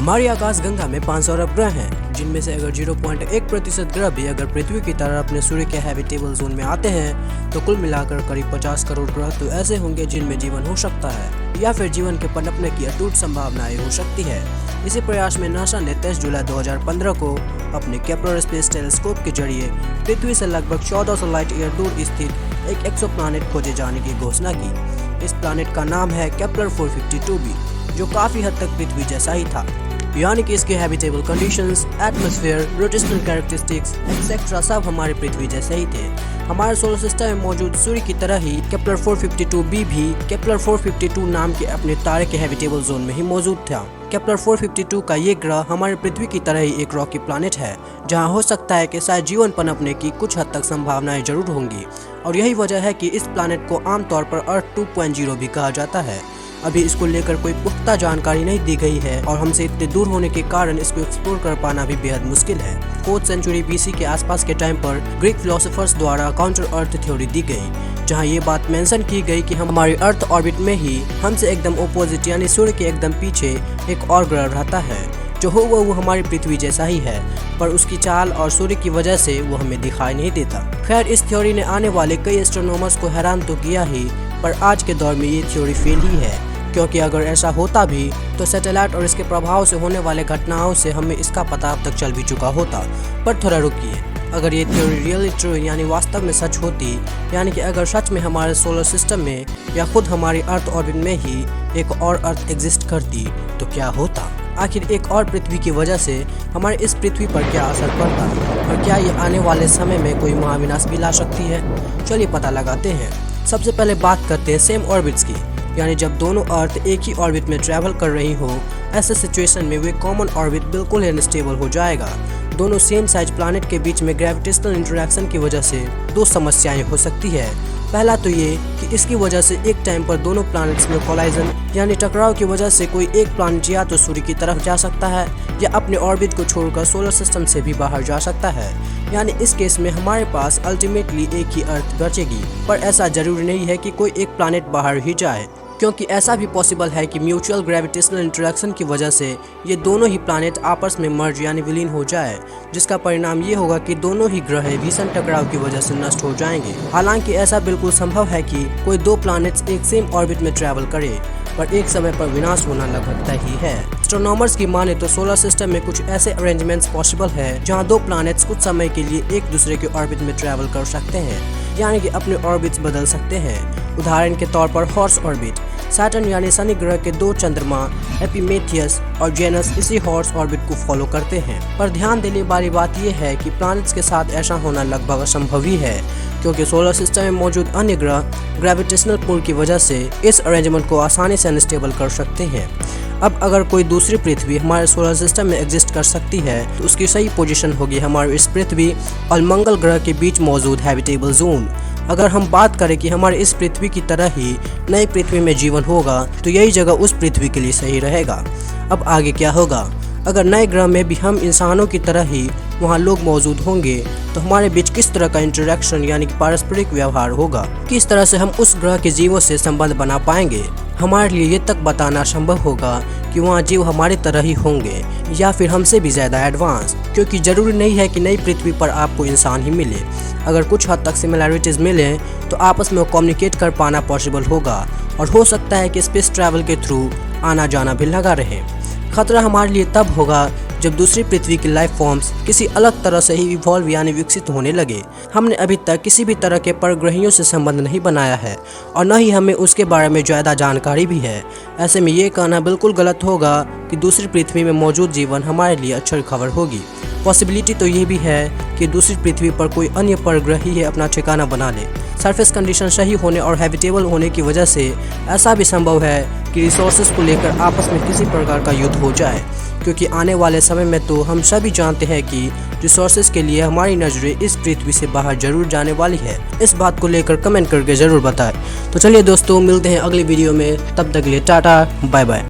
हमारी आकाश गंगा में 500 अरब ग्रह हैं, जिनमें से अगर 0.1% ग्रह भी अगर पृथ्वी की तरह अपने सूर्य के हैबिटेबल जोन में आते हैं तो कुल मिलाकर करीब 50 करोड़ ग्रह तो ऐसे होंगे जिनमें जीवन हो सकता है या फिर जीवन के पनपने की अटूट संभावनाएं हो सकती है। इसी प्रयास में नासा ने 23 जुलाई 2015 को अपने केपलर स्पेस टेलीस्कोप के जरिए पृथ्वी से लगभग 1400 लाइट ईयर दूर स्थित एक एक्सोप्लैनेट खोजे जाने की घोषणा की। इस प्लैनेट का नाम है केपलर 452b, जो काफी हद तक पृथ्वी जैसा ही था, यानी कि इसके habitable conditions, atmosphere, rotational characteristics etcetera सब हमारे पृथ्वी जैसे ही थे। हमारे सोलर सिस्टम में मौजूद सूर्य की तरह ही केपलर 452b भी केपलर 452 नाम के अपने तारे के हैबिटेबल जोन में ही मौजूद था। केपलर 452 का ये ग्रह हमारे पृथ्वी की तरह ही एक रॉकी प्लैनेट है, जहां हो सकता है कि शायद जीवन पनपने की कुछ हद तक संभावनाएं जरूर होंगी, और यही वजह है कि इस प्लैनेट को आमतौर पर अर्थ 2.0 भी कहा जाता है। अभी इसको लेकर कोई पुख्ता जानकारी नहीं दी गई है और हमसे इतने दूर होने के कारण इसको एक्सप्लोर कर पाना भी बेहद मुश्किल है। 4th सेंचुरी BC के आसपास के टाइम पर ग्रीक फिलोसोफर्स द्वारा काउंटर अर्थ थ्योरी दी गई, जहां ये बात मेंशन की गई कि हमारी अर्थ ऑर्बिट में ही हमसे एकदम ओपोजिट यानी सूर्य के एकदम पीछे एक और ग्रह रहता है जो वो हमारी पृथ्वी जैसा ही है, पर उसकी चाल और सूर्य की वजह से वो हमें दिखाई नहीं देता। खैर, इस थ्योरी ने आने वाले कई एस्ट्रोनॉमर्स को हैरान तो किया ही, पर आज के दौर में ये थ्योरी फेल ही है, क्योंकि अगर ऐसा होता भी तो सैटेलाइट और इसके प्रभाव से होने वाले घटनाओं से हमें इसका पता अब तक चल भी चुका होता। पर थोड़ा रुकिए, अगर ये थ्योरी रियली ट्रू यानी वास्तव में सच होती, यानी कि अगर सच में हमारे सोलर सिस्टम में या खुद हमारी अर्थ ऑर्बिट में ही एक और अर्थ एग्जिस्ट करती तो क्या होता? आखिर एक और पृथ्वी की वजह से हमारे इस पृथ्वी पर क्या असर पड़ता, और क्या ये आने वाले समय में कोई महाविनाश भी ला सकती है? चलिए पता लगाते हैं। सबसे पहले बात करते हैं सेम ऑर्बिट्स की, यानी जब दोनों अर्थ एक ही ऑर्बिट में ट्रैवल कर रही हो, ऐसे सिचुएशन में वे कॉमन ऑर्बिट बिल्कुल अनस्टेबल हो जाएगा। दोनों सेम साइज प्लैनेट के बीच में ग्रेविटेशनल इंटरेक्शन की वजह से दो समस्याएं हो सकती है। पहला तो ये कि इसकी वजह से एक टाइम पर दोनों प्लैनेट्स में कोलाइजन यानी टकराव की वजह से कोई एक प्लैनेट या तो सूर्य की तरफ जा सकता है या अपने ऑर्बिट को छोड़कर सोलर सिस्टम से भी बाहर जा सकता है। यानी इस केस में हमारे पास अल्टीमेटली एक ही अर्थ बचेगी, पर ऐसा जरूरी नहीं है कि कोई एक प्लैनेट बाहर ही जाए, क्योंकि ऐसा भी पॉसिबल है कि म्यूचुअल ग्रेविटेशनल इंटरेक्शन की वजह से ये दोनों ही प्लैनेट आपस में मर्ज यानी विलीन हो जाए, जिसका परिणाम ये होगा कि दोनों ही ग्रह भीषण टकराव की वजह से नष्ट हो जाएंगे। हालांकि ऐसा बिल्कुल संभव है कि कोई दो प्लैनेट्स एक सेम ऑर्बिट में ट्रैवल करे, पर एक समय पर विनाश होना लगभग तय ही है। एस्ट्रोनॉमर्स की माने तो सोलर सिस्टम में कुछ ऐसे अरेंजमेंट्स पॉसिबल है जहां दो प्लैनेट्स कुछ समय के लिए एक दूसरे के ऑर्बिट में ट्रैवल कर सकते हैं, यानी कि अपने ऑर्बिट्स बदल सकते हैं। उदाहरण के तौर पर हॉर्स ऑर्बिट, सैटर्न यानी शनि ग्रह के दो चंद्रमा एपिमेथियस और जेनस इसी हॉर्स ऑर्बिट को फॉलो करते हैं। पर ध्यान देने वाली बात यह है कि प्लैनेट्स के साथ ऐसा होना लगभग असंभव ही है, क्योंकि सोलर सिस्टम में मौजूद अन्य ग्रह ग्रेविटेशनल पुल की वजह से इस अरेंजमेंट को आसानी से अनस्टेबल कर सकते हैं। अब अगर कोई दूसरी पृथ्वी हमारे सोलर सिस्टम में एग्जिस्ट कर सकती है तो उसकी सही पोजीशन होगी हमारे इस पृथ्वी और मंगल ग्रह के बीच मौजूद हैबिटेबल जोन। अगर हम बात करें कि हमारे इस पृथ्वी की तरह ही नई पृथ्वी में जीवन होगा तो यही जगह उस पृथ्वी के लिए सही रहेगा। अब आगे क्या होगा? अगर नए ग्रह में भी हम इंसानों की तरह ही वहाँ लोग मौजूद होंगे तो हमारे बीच किस तरह का इंटरेक्शन यानी कि पारस्परिक व्यवहार होगा? किस तरह से हम उस ग्रह के जीवों से संबंध बना पाएंगे? हमारे लिए ये तक बताना संभव होगा कि वहाँ जीव हमारी तरह ही होंगे या फिर हमसे भी ज़्यादा एडवांस, क्योंकि ज़रूरी नहीं है कि नई पृथ्वी पर आपको इंसान ही मिले। अगर कुछ हद तक सिमिलैरिटीज़ मिले तो आपस में कम्युनिकेट कर पाना पॉसिबल होगा, और हो सकता है कि स्पेस ट्रैवल के थ्रू आना जाना भी लगा रहे। खतरा हमारे लिए तब होगा जब दूसरी पृथ्वी की लाइफ फॉर्म्स किसी अलग तरह से ही इवॉल्व यानी विकसित होने लगे। हमने अभी तक किसी भी तरह के परग्रहियों से संबंध नहीं बनाया है और न ही हमें उसके बारे में ज़्यादा जानकारी भी है। ऐसे में ये कहना बिल्कुल गलत होगा कि दूसरी पृथ्वी में मौजूद जीवन हमारे लिए अच्छी खबर होगी। पॉसिबिलिटी तो ये भी है कि दूसरी पृथ्वी पर कोई अन्य परग्रही है अपना ठिकाना बना ले। सरफेस कंडीशन सही होने और हैबिटेबल होने की वजह से ऐसा भी संभव है कि रिसोर्सेज को लेकर आपस में किसी प्रकार का युद्ध हो जाए, क्योंकि आने वाले समय में तो हम सभी जानते हैं कि रिसोर्सेज के लिए हमारी नज़रें इस पृथ्वी से बाहर जरूर जाने वाली है। इस बात को लेकर कमेंट करके ज़रूर बताएं। तो चलिए दोस्तों, मिलते हैं अगली वीडियो में, तब तक के लिए टाटा बाय बाय।